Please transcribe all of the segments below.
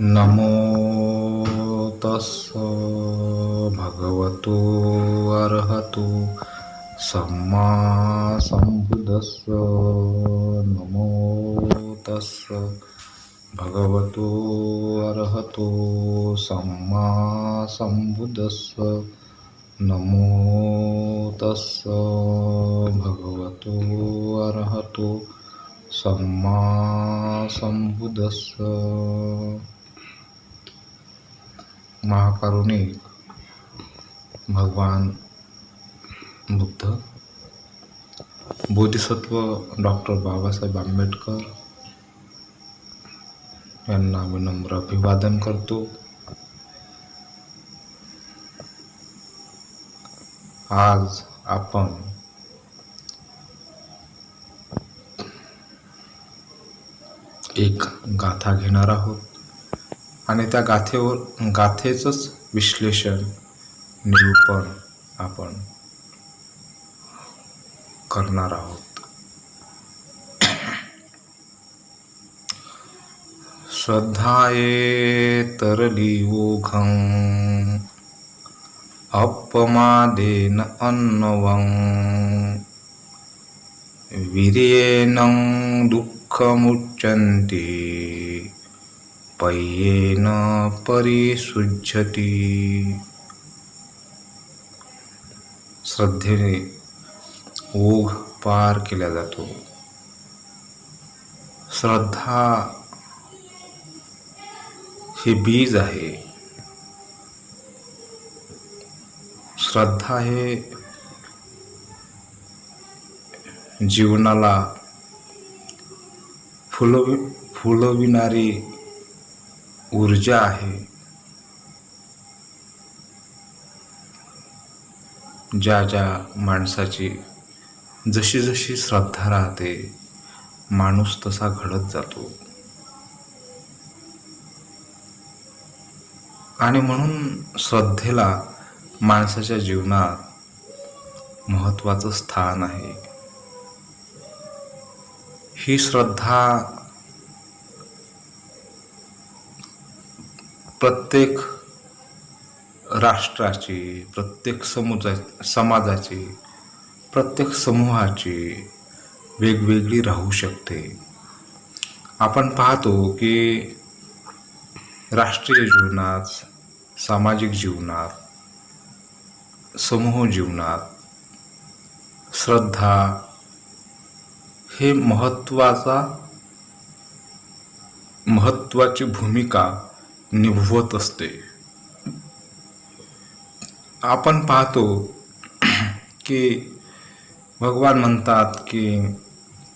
नमो तस्स भगवतो अर्हतो सम्मा संबुद्धस्स. नमो तस्स भगवतो अर्हतो सम्मा संबुद्धस्स. नमो तस्स भगवतो अर्हतो सम्मा संबुद्धस्स. महाकारुणिक भगवान बुद्ध, बोधिसत्व डॉक्टर बाबासाहेब आंबेडकर यांना विनम्र अभिवादन करतो. आज आपण एक गाथा घेणार आहोत आणि त्या गाथेचंच विश्लेषण, निरूपण आपण करणार आहोत. श्रद्धाये तरली ओघं अपमादेन अन्नवं वीर्येण दुःखमुच्यन्ते पय्येन परिशुध्यति. श्रद्धेने ओघ पार केला जातो. श्रद्धा हे बीज आहे. श्रद्धा हे जीवनाला फुलविणारी ऊर्जा आहे. ज्या माणसाची जशी जशी श्रद्धा राहते, माणूस तसा घडत जातो. आणि म्हणून श्रद्धेला माणसाच्या जीवनात महत्त्वाचं स्थान आहे. ही श्रद्धा प्रत्येक राष्ट्राची, प्रत्येक समाजाची, प्रत्येक समूहाची वेगवेगळी राहू शकते. आपण पाहतो की राष्ट्रीय जीवनात, सामाजिक जीवनात, समूह जीवनात श्रद्धा हे महत्त्वाची भूमिका निभवत असते. आपण पाहतो की भगवान म्हणतात की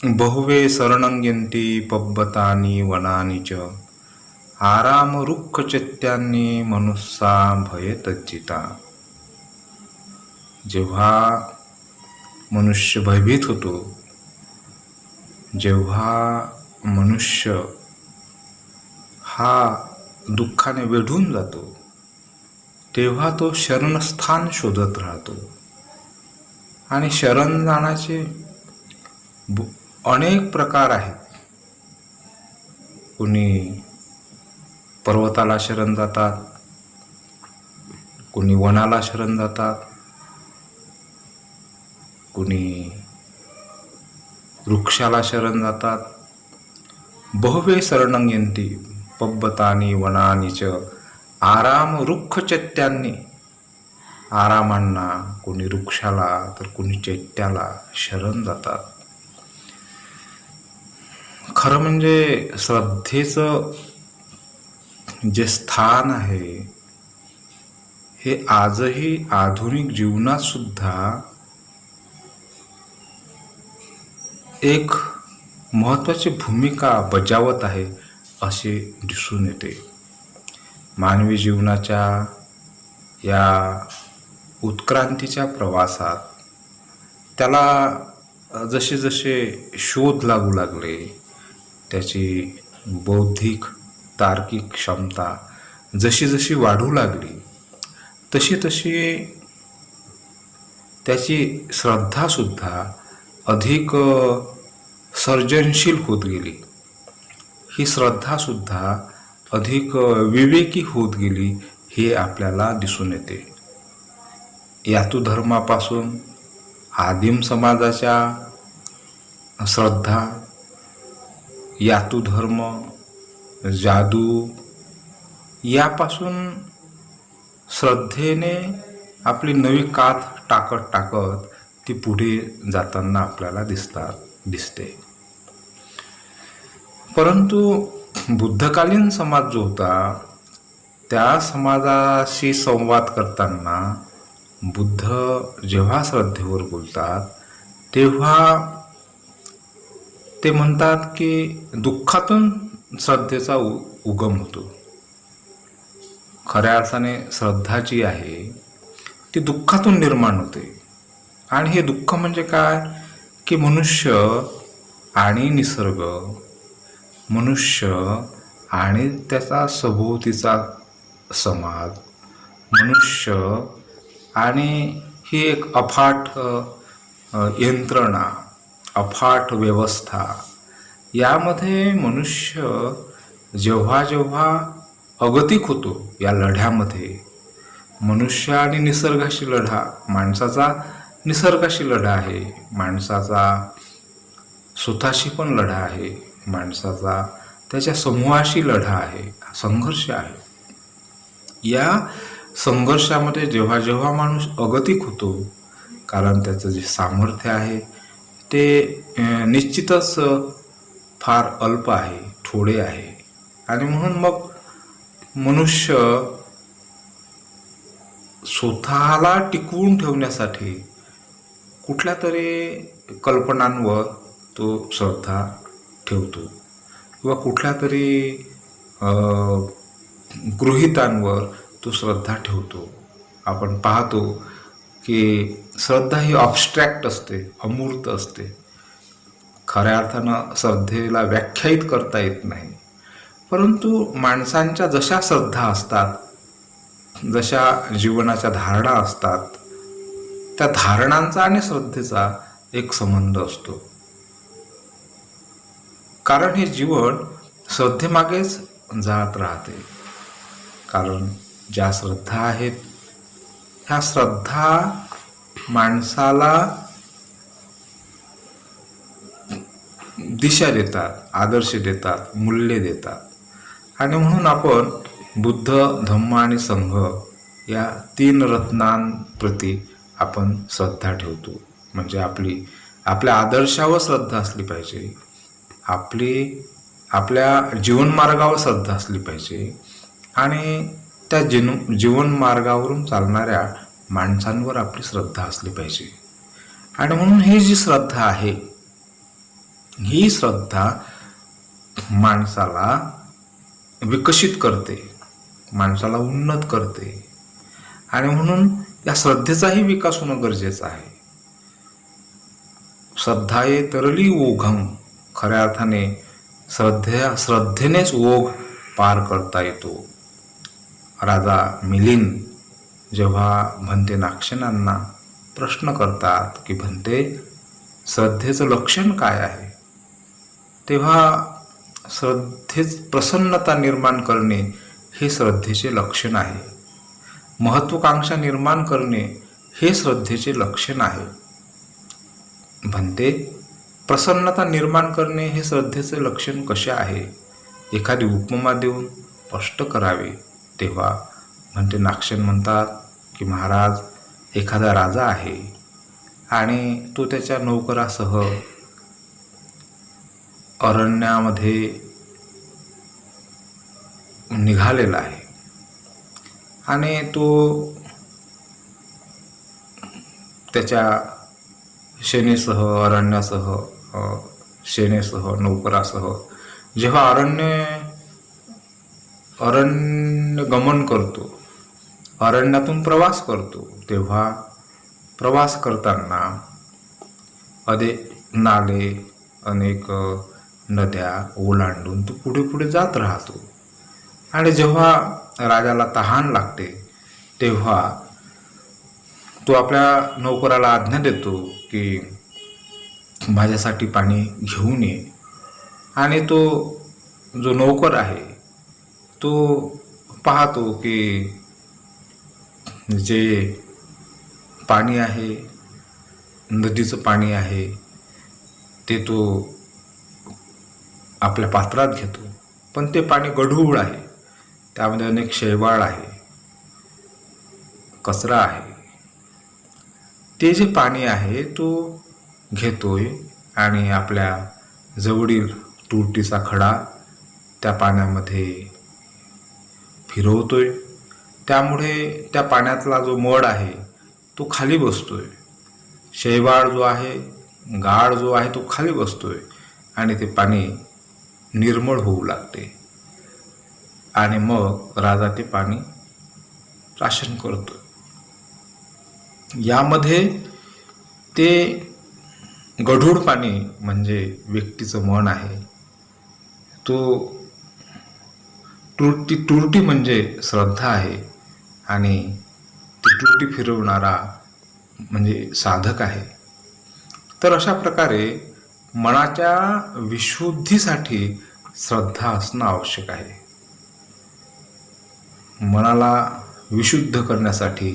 बहुवे शरणंयन्ति पब्बतानि वनानि च आराम रुक्ख चैत्यान्नि मनुष्या भयतज्जिता. जेव्हा मनुष्य भयभीत होतो, जेव्हा मनुष्य हा दुःखाने वेढून जातो, तेव्हा तो शरणस्थान शोधत राहतो. आणि शरण जाण्याचे अनेक प्रकार आहेत. कुणी पर्वताला शरण जातात, कुणी वनाला शरण जातात, कुणी वृक्षाला शरण जातात. बहुवे शरणंयन्ति पब्बतानि वनानि च आराम रुक्ख चैत्यान्नि. आरामांना, कोणी वृक्षाला तर कोणी चैत्याला शरण जातात. खरं म्हणजे श्रद्धेचं जे स्थान आहे हे आजही आधुनिक जीवनात सुद्धा एक महत्त्वाची भूमिका बजावत आहे असे दिसून येते. मानवी जीवनाच्या या उत्क्रांतीच्या प्रवासात त्याला जसे जसे शोध लागू लागले, त्याची बौद्धिक तार्किक क्षमता जशी जशी वाढू लागली, तशी तशी त्याची श्रद्धासुद्धा अधिक सर्जनशील होत गेली. ही श्रद्धासुद्धा अधिक विवेकी होत गेली हे आपल्याला दिसून येते. यातू धर्मापासून आदिम समाजाच्या श्रद्धा, यातू धर्म, जादू यापासून श्रद्धेने आपली नवी कात टाकत टाकत ती पुढे जाताना आपल्याला दिसते. परंतु बुद्धकालीन समाज जो होता त्या समाजाशी संवाद करताना बुद्ध जेव्हा श्रद्धेवर बोलतात तेव्हा ते म्हणतात की दुःखातून श्रद्धेचा उगम होतो. खऱ्या अर्थाने श्रद्धा जी आहे ती दुःखातून निर्माण होते. आणि हे दुःख म्हणजे काय की मनुष्य आणि निसर्ग, मनुष्य आणि त्याचा सभोवतीचा समाज, मनुष्य आणि ही एक अफाट यंत्रणा, अफाट व्यवस्था, यामध्ये मनुष्य जेव्हा जेव्हा अगतिक होतो या लढ्यामध्ये, मनुष्य आणि निसर्गाशी लढा, माणसाचा निसर्गाशी लढा आहे, माणसाचा स्वतःशी पण लढा आहे, माणसाचा त्याच्या समूहाशी लढा आहे, संघर्ष आहे. या संघर्षामध्ये जेव्हा जेव्हा माणूस अगतिक होतो, कारण त्याचं जे सामर्थ्य आहे ते निश्चितच फार अल्प आहे, थोडे आहे. आणि म्हणून मग मनुष्य स्वतःला टिकवून ठेवण्यासाठी कुठल्या तरी कल्पनांवर तो श्रद्धा ठेवतो किंवा कुठल्या तरी गृहितांवर तो श्रद्धा ठेवतो. आपण पाहतो की श्रद्धा ही ऑब्स्ट्रॅक्ट असते, अमूर्त असते. खऱ्या अर्थानं श्रद्धेला व्याख्यायित करता येत नाही. परंतु माणसांच्या जशा श्रद्धा असतात, जशा जीवनाच्या धारणा असतात, त्या धारणांचा आणि श्रद्धेचा एक संबंध असतो. कारण हे जीवन श्रद्धेमागेच जात राहते. कारण ज्या श्रद्धा आहेत ह्या श्रद्धा माणसाला दिशा देतात, आदर्श देतात, मूल्ये देतात. आणि म्हणून आपण बुद्ध, धम्म आणि संघ या 3 रत्नांप्रती आपण श्रद्धा ठेवतो. म्हणजे आपल्या आदर्शावर श्रद्धा असली पाहिजे, आपल्या जीवनमार्गावर श्रद्धा असली पाहिजे आणि त्या जीवनमार्गावरून चालणाऱ्या माणसांवर आपली श्रद्धा असली पाहिजे. आणि म्हणून ही जी श्रद्धा आहे, ही श्रद्धा माणसाला विकसित करते, माणसाला उन्नत करते. आणि म्हणून या श्रद्धेचाही विकास होणं गरजेचं आहे. श्रद्धाये तरली ओघम, खऱ्या अर्थाने श्रद्धेनेच ओघ पार करता येतो. राजा मिलिंद जेव्हा भंते नागसेनांना प्रश्न करतात की भंते, श्रद्धेचं लक्षण काय आहे, तेव्हा श्रद्धेच प्रसन्नता निर्माण करणे हे श्रद्धेचे लक्षण आहे. महत्त्वाकांक्षा निर्माण करणे हे श्रद्धेचे लक्षण आहे. भंते, प्रसन्नता निर्माण करणे हे श्रद्धेचे लक्षण कसे आहे, एखादी उपमा देऊन स्पष्ट करावे. तेव्हा भंते नागसेन म्हणतात की महाराज, एखादा राजा आहे आणि तो त्याच्या नौकरासह अरण्यामध्ये निघालेला आहे आणि तो त्याच्या सेनेसह, अरण्यासह, सेनेसह, नौकरासह जेव्हा अरण्य गमन करतो, अरण्यातून प्रवास करतो, तेव्हा प्रवास करताना अनेक नाले, अनेक नद्या ओलांडून तो पुढे पुढे जात राहतो. आणि जेव्हा राजाला तहान लागते तेव्हा तो आपल्या नौकराला आज्ञा देतो की माझ्यासाठी पाणी घेऊन ये. आणि तो जो नौकर आहे तो पाहतो की जे पाणी आहे, नदीचं पाणी आहे, ते तो आपल्या पात्रात घेतो, पण ते पाणी गढूळ आहे, त्यामध्ये अनेक शैवाल आहे, कचरा आहे. ते जे पाणी आहे तो घेतोय आणि आपल्या जवळील तुरटीचा खडा त्या पाण्यामध्ये फिरवतोय. त्यामुळे त्या पाण्यातला जो मड आहे तो खाली बसतोय, शैवाळ जो आहे, गाळ जो आहे तो खाली बसतोय आणि ते पाणी निर्मळ होऊ लागते आणि मग राजा ते पाणी प्राशन करतो. यामध्ये ते गढूळ पाणी म्हणजे व्यक्तीचं मन आहे, तो तुरटी म्हणजे श्रद्धा आहे आणि ती तुरटी फिरवणारा म्हणजे साधक आहे. तर अशा प्रकारे मनाच्या विशुद्धीसाठी श्रद्धा असणं आवश्यक आहे. मनाला विशुद्ध करण्यासाठी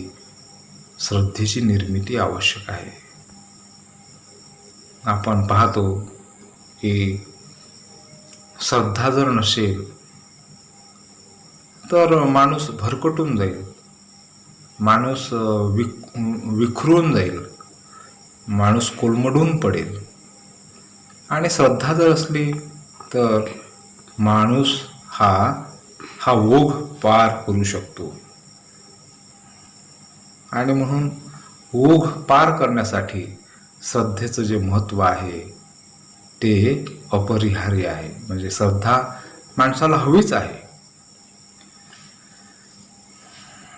श्रद्धेची निर्मिती आवश्यक आहे. आपण पाहतो की श्रद्धा जर नसेल तर माणूस भरकटून जाईल, माणूस विखरून जाईल, माणूस कोलमडून पडेल. आणि श्रद्धा जर असली तर माणूस हा ओघ पार करू शकतो. आणि म्हणून ओघ पार करण्यासाठी श्रद्धेचं जे महत्त्व आहे ते अपरिहार्य आहे. म्हणजे श्रद्धा माणसाला हवीच आहे.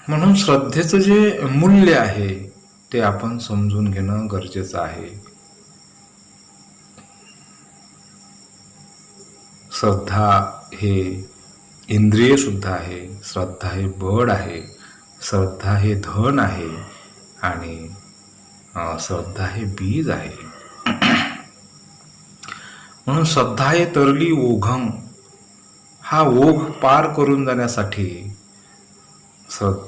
म्हणून श्रद्धेचं जे मूल्य आहे ते आपण समजून घेणं गरजेचं आहे. श्रद्धा हे इंद्रिय सुद्धा आहे, श्रद्धा हे बळ आहे, श्रद्धा हे धन आहे आणि श्रद्धा हे बीज आहे. म्हणून श्रद्धा हे तरली ओघम, हा ओघ पार करून जाण्यासाठी श्रद्धा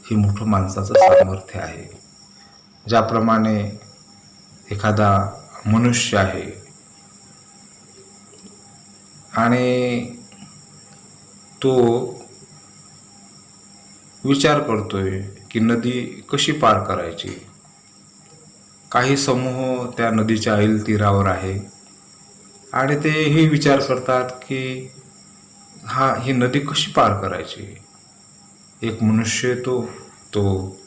ही मोठं माणसाचं सामर्थ्य आहे. ज्याप्रमाणे एखादा मनुष्य आहे आणि तो विचार करतोय की नदी कशी पार करायची. काही समूह त्या नदीच्या ऐल तीरावर आहे आणि तेही विचार करतात की ही नदी कशी पार करायची. एक मनुष्य येतो, तो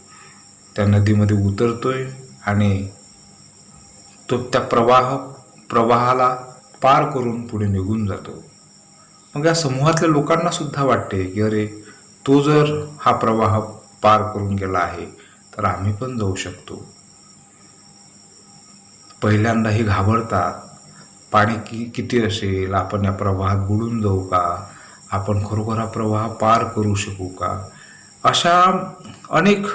त्या नदीमध्ये उतरतोय आणि तो त्या प्रवाहाला पार करून पुढे निघून जातो. मग या समूहातल्या लोकांना सुद्धा वाटते की अरे, तो जर हा प्रवाह पार करून गेला आहे तर आम्ही पण जाऊ शकतो. पहिल्यांदाही घाबरतात, पाणी किती असेल, आपण या प्रवाहात बुडून जाऊ का, आपण खरोखर हा प्रवाह पार करू शकू का, अशा अनेक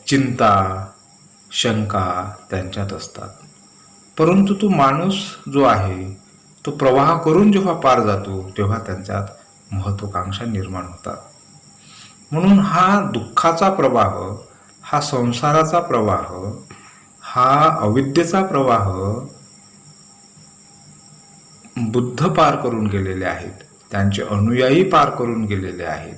चिंता शंका त्यांच्यात असतात. परंतु तो माणूस जो आहे तो प्रवाह करून जेव्हा पार जातो तेव्हा त्यांच्यात महत्वाकांक्षा निर्माण होतात. म्हणून हा दुःखाचा प्रवाह, हा संसाराचा प्रवाह, हा अविद्येचा प्रवाह बुद्ध पार करून गेलेले आहेत, त्यांचे अनुयायी पार करून गेलेले आहेत.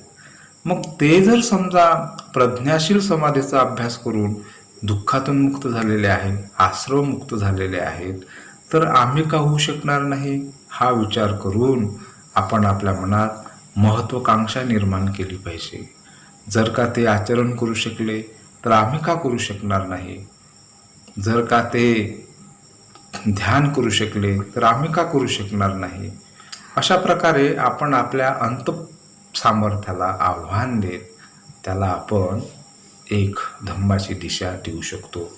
मग ते जर समजा प्रज्ञाशील समाधीचा अभ्यास करून दुःखातून मुक्त झालेले आहेत, आश्रममुक्त झालेले आहेत, तर आम्ही का होऊ शकणार नाही. हा विचार करून आपण आपल्या मनात महत्वाकांक्षा निर्माण केली पाहिजे. जर का ते आचरण करू शकले तर आम्ही का करू शकणार नाही. जर का ते ध्यान करू शकले तर आम्ही का करू शकणार नाही. अशा प्रकारे आपण आपल्या अंत सामर्थ्याला आव्हान देत त्याला आपण एक धम्माची दिशा देऊ शकतो.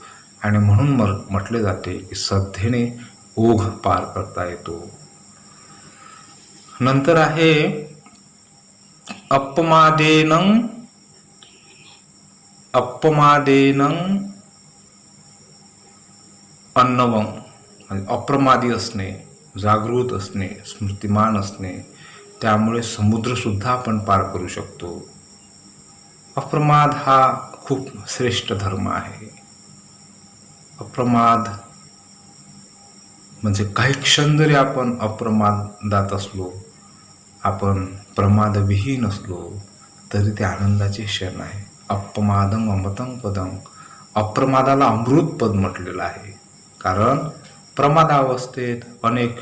आणि म्हणून म्हटले जाते की श्रद्धेने ओघ पार करता येतो. नंतर आहे अपमादेनं अन्नवं, म्हणजे अप्रमादी असणे. जागृत असणे, स्मृतिमान असणे, त्यामुळे समुद्रसुद्धा आपण पार करू शकतो. अप्रमाद हा खूप श्रेष्ठ धर्म आहे. अप्रमाद म्हणजे काही क्षण जरी आपण अप्रमादात असलो, आपण प्रमादविहीन असलो, तरी ते आनंदाचे क्षण आहे. अपमादं अमृतं पदं, अप्रमादाला अमृत पद म्हटलेलं आहे. कारण प्रमादावस्थेत अनेक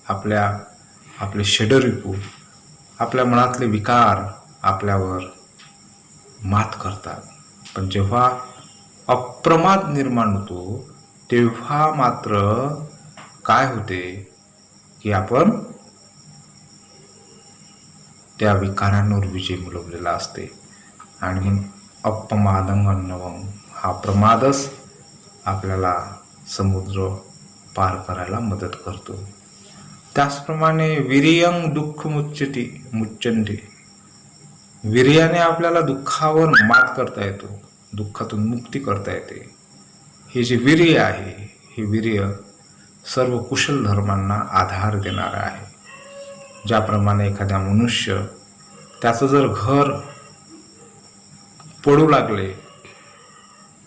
आपले षडरिपू, आपल्या मनातले विकार आपल्यावर मात करतात. पण जेव्हा अप्रमाद निर्माण होतो, तेव्हा मात्र काय होते की आपण त्या विकारांवर विजय मिळवलेला असते. आणि म्हणून अपमादं अन्नवं, हा प्रमादच आपल्याला समुद्र पार करायला मदत करतो. त्याचप्रमाणे वीर्यं दुःख मुच्यन्ते, वीर्याने आपल्याला दुःखावर मात करता येतो, दुःखातून मुक्ती करता येते. हे जे वीर्य आहे, हे वीर्य सर्व कुशल धर्मांना आधार देणारं आहे. ज्याप्रमाणे एखाद्या मनुष्य त्याचं जर घर पडू लागले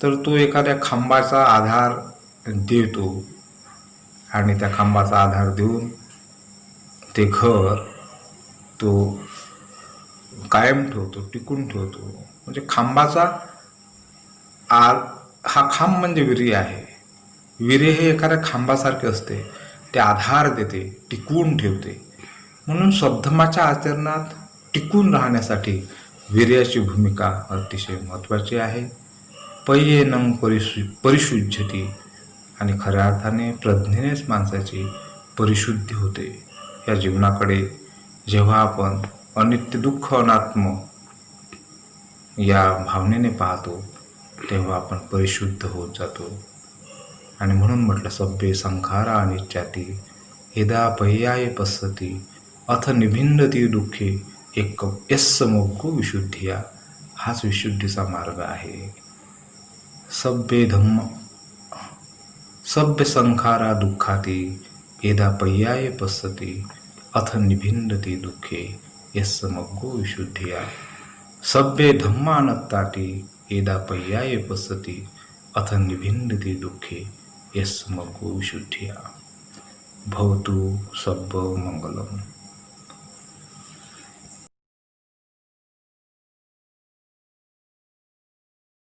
तर तो एखाद्या खांबाचा आधार देतो आणि त्या खांबाचा आधार देऊन ते घर तो कायम ठेवतो, टिकून ठेवतो. म्हणजे खांबाचा हा खांब म्हणजे वीर्य आहे. वीर्य हे एखाद्या खांबासारखे असते, ते आधार देते, टिकवून ठेवते. म्हणून स्वधर्माच्या आचरणात टिकून राहण्यासाठी वीर्याची भूमिका अतिशय महत्त्वाची आहे. पय्येनं परिशुद्धती, आणि खऱ्या अर्थाने प्रज्ञेनेच माणसाची परिशुद्धी होते. या जीवनाकडे जेव्हा आपण अनित्य दुःख अनात्म या भावनेने पाहतो, तेव्हा आपण परिशुद्ध होत जातो. आणि म्हणून म्हटलं, सभ्ये संखारा अनित्याती यदा पर्याय पश्यति अथ निभिन्नति दुःखे एक यस्य मोक्षो विशुद्धिया. हाच विशुद्धीचा मार्ग आहे. सभ्य संखारा दुःखाती यदा पर्याय पश्यति अथ निभिन्नति दुःखे यस्य मोक्षो विशुद्धिया. सभ्ये धम्मानत्ताति यदा पर्याय पश्यति अथ निभिन्नति दुःखे यस्य मोक्षो विशुद्धिया. भवतु सब्ब मंगलम्.